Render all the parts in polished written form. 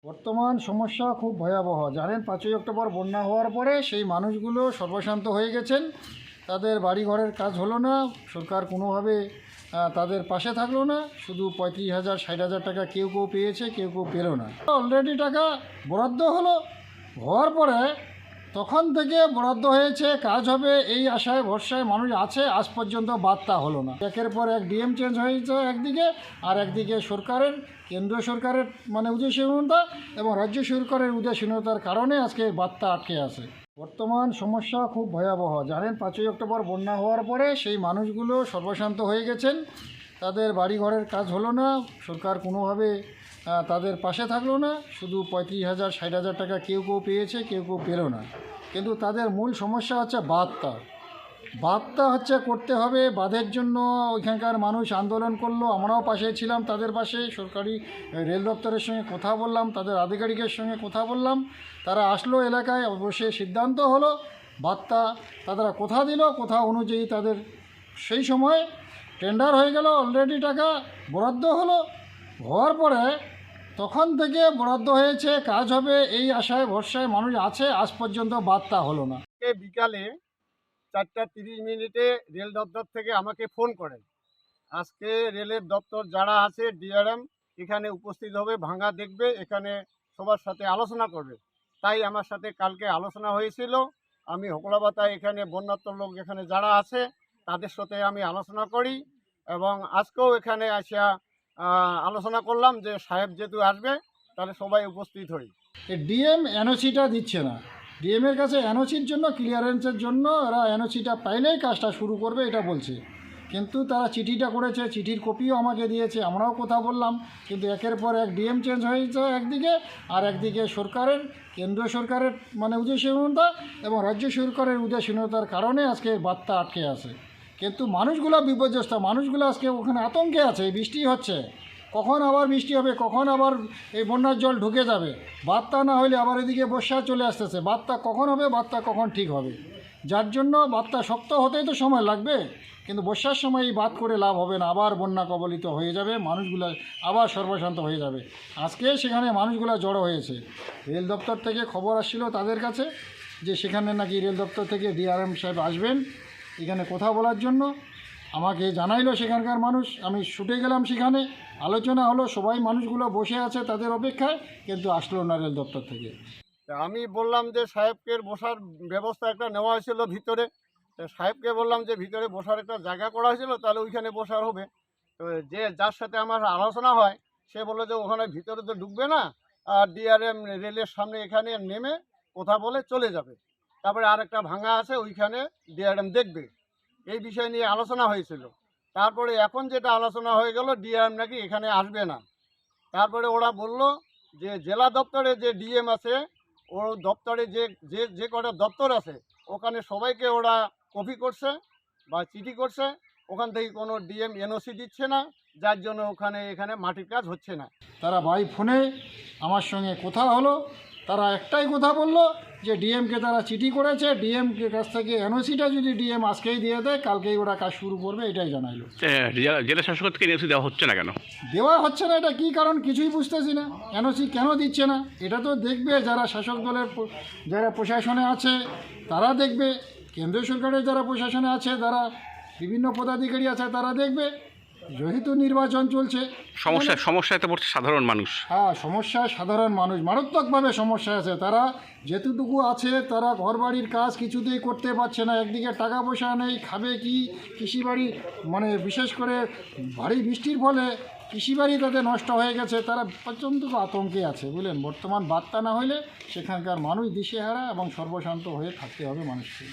বর্তমান সমস্যা খুব ভয়াবহ। জানেন, 5ই অক্টোবর বন্যা হওয়ার পরে সেই মানুষগুলো সর্বশান্ত হয়ে গেছেন। তাদের বাড়িঘরের কাজ হলো না, সরকার কোনোভাবে তাদের পাশে থাকলো না। শুধু 35,000 60,000 টাকা কেউ কেউ পেয়েছে, কেউ কেউ পেলো না। অলরেডি টাকা বরাদ্দ হওয়ার পরে তখন থেকে বরাদ্দ হয়েছে, কাজ হবে এই আশায় ভরসায় মানুষ আছে। আজ পর্যন্ত বার্তা হলো না। একের পর এক ডিএম চেঞ্জ হয়েছে একদিকে, আর একদিকে সরকারের, কেন্দ্রীয় সরকারের উদাসীনতা এবং রাজ্য সরকারের উদাসীনতার কারণে আজকে বার্তা আটকে আছে। বর্তমান সমস্যা খুব ভয়াবহ। জানেন, 5ই অক্টোবর বন্যা হওয়ার পরে সেই মানুষগুলো সর্বশান্ত হয়ে গেছেন। তাদের বাড়িঘরের কাজ হলো না, সরকার কোনোভাবে তাদের পাশে থাকলো না। শুধু 35,000 60,000 টাকা কেউ কেউ পেয়েছে, কেউ কেউ পেলো না। কিন্তু তাদের মূল সমস্যা হচ্ছে বাঁধটা হচ্ছে করতে হবে। বাঁধের জন্য ওইখানকার মানুষ আন্দোলন করলো, আমরাও পাশে ছিলাম তাদের পাশে। সরকারি রেল দপ্তরের সঙ্গে কথা বললাম, তাদের আধিকারিকের সঙ্গে কথা বললাম। তারা আসলো এলাকায়, বসে সিদ্ধান্ত হলো বাঁধটা তারা কোথা দিল, কোথা অনুযায়ী তাদের সেই সময় টেন্ডার হয়ে গেল। অলরেডি টাকা বরাদ্দ হওয়ার পরে তখন থেকে বরাদ্দ হয়েছে, কাজ হবে এই আশায় ভরসায় মানুষ আছে। আজ পর্যন্ত বার্তা হলো না। বিকালে 4:30 রেল দপ্তর থেকে আমাকে ফোন করেন। আজকে রেলের দপ্তর যারা আছে ডিআরএম এখানে উপস্থিত হবে, ভাঙা দেখবে, এখানে সবার সাথে আলোচনা করবে। তাই আমার সাথে কালকে আলোচনা হয়েছিল। আমি হকলাবাতায় এখানে বন্যার্ত লোক এখানে যারা আছে তাদের সাথে আমি আলোচনা করি এবং আজকেও এখানে আসিয়া আলোচনা করলাম যে সাহেব যেহেতু আসবে তাহলে সবাই উপস্থিত হই। ডিএম এনওসিটা দিচ্ছে না। ডিএমের কাছে এনওসির জন্য, ক্লিয়ারেন্সের জন্য এরা এনওসিটা পাইলেই কাজটা শুরু করবে এটা বলছে। কিন্তু তারা চিঠিটা করেছে, চিঠির কপিও আমাকে দিয়েছে, আমরাও কথা বললাম। কিন্তু একের পর এক ডিএম চেঞ্জ হয়েছে একদিকে, আর একদিকে সরকারের, কেন্দ্রীয় সরকারের উদাসীনতা এবং রাজ্য সরকারের উদাসীনতার কারণে আজকে বার্তা আটকে আছে। কিন্তু মানুষগুলো বিপর্যস্ত, মানুষগুলো আজকে ওখানে আতঙ্কে আছে। বৃষ্টি হচ্ছে, কখন আবার বৃষ্টি হবে, কখন আবার এই বন্যার জল ঢুকে যাবে। বার্তা না হলে আবার এদিকে বর্ষা চলে আসতেছে। বার্তা কখন হবে, বার্তা কখন ঠিক হবে, যার জন্য বার্তা শক্ত হতেই তো সময় লাগবে। কিন্তু বর্ষার সময় এই বাদ করে লাভ হবে না, আবার বন্যা কবলিত হয়ে যাবে, মানুষগুলো আবার সর্বশান্ত হয়ে যাবে। আজকে সেখানে মানুষগুলো জড়ো হয়েছে। রেল দপ্তর থেকে খবর আসছিল তাদের কাছে যে সেখানে নাকি রেল দপ্তর থেকে ডিআরএম সাহেব আসবেন এখানে কথা বলার জন্য। আমাকে জানাইলো সেখানকার মানুষ, আমি ছুটে গেলাম সেখানে। আলোচনা হলো, সবাই মানুষগুলো বসে আছে তাদের অপেক্ষায়, কিন্তু আসলো না রেল দপ্তর থেকে। আমি বললাম যে সাহেবকে বসার ব্যবস্থা একটা নেওয়া হয়েছিল ভিতরে। সাহেবকে বললাম যে ভিতরে বসার একটা জায়গা করা হয়েছিল, তাহলে ওইখানে বসার হবে। তো যে যার সাথে আমার আলোচনা হয় সে বললো যে ওখানে ভিতরে তো ঢুকবে না, আর ডিআরএম রেলের সামনে এখানে নেমে কথা বলে চলে যাবে। তারপরে আর একটা ভাঙা আছে, ওইখানে ডিআরএম দেখবে। এই বিষয় নিয়ে আলোচনা হয়েছিল। তারপরে এখন যেটা আলোচনা হয়ে গেল, ডিআরএম নাকি এখানে আসবে না। তারপরে ওরা বলল যে জেলা দপ্তরে যে ডিএম আছে, ওর দপ্তরে যে যে যে কটা দপ্তর আছে ওখানে সবাইকে ওরা কপি করছে বা চিঠি করছে, ওখান থেকে কোনো ডিএম এনওসি দিচ্ছে না, যার জন্য এখানে মাটির কাজ হচ্ছে না। তারা বাই ফোনে আমার সঙ্গে কথা হলো, তারা একটাই কথা বললো যে ডিএমকে তারা চিঠি করেছে, ডিএমকে কাছ থেকে এনওসিটা যদি ডিএম আজকেই দিয়ে দেয় কালকেই ওরা কাজ শুরু করবে, এটাই জানাইলো। জেলা শাসক থেকে এনওসি দেওয়া হচ্ছে না কেন? দেওয়া হচ্ছে না, এটা কী কারণ কিছুই বুঝতেছি না। এনওসি কেন দিচ্ছে না এটা তো দেখবে যারা শাসক দলের, যারা প্রশাসনে আছে তারা দেখবে, কেন্দ্রীয় সরকারের যারা প্রশাসনে আছে, যারা বিভিন্ন পদাধিকারী আছে তারা দেখবে। যেহেতু নির্বাচন চলছে, সমস্যাতে পড়ছে সাধারণ মানুষ। হ্যাঁ, সাধারণ মানুষ মারাত্মকভাবে সমস্যা আছে। তারা যেটুকু আছে তারা ঘরবাড়ির কাজ কিছুতেই করতে পারছে না। একদিকে টাকা পয়সা নেই, খাবে কি, কৃষিবাড়ি বিশেষ করে ভারী বৃষ্টির ফলে কৃষিবাড়ি তাদের নষ্ট হয়ে গেছে। তারা প্রচণ্ড আতঙ্কে আছে, বুঝলেন। বর্তমান বার্তা না হলে সেখানকার মানুষ দিশেহারা এবং সর্বশান্ত হয়ে থাকতে হবে মানুষকে।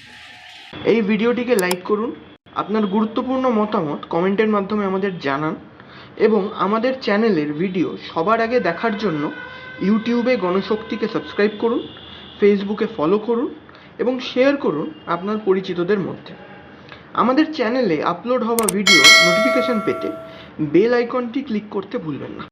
এই ভিডিওটিকে লাইক করুন, আপনার গুরুত্বপূর্ণ মতামত কমেন্টের মাধ্যমে আমাদের জানান এবং আমাদের চ্যানেলের ভিডিও সবার আগে দেখার জন্য ইউটিউবে গণশক্তিকে সাবস্ক্রাইব করুন, ফেসবুকে ফলো করুন এবং শেয়ার করুন আপনার পরিচিতদের মধ্যে। আমাদের চ্যানেলে আপলোড হওয়া ভিডিও নোটিফিকেশন পেতে বেল আইকনটি ক্লিক করতে ভুলবেন না।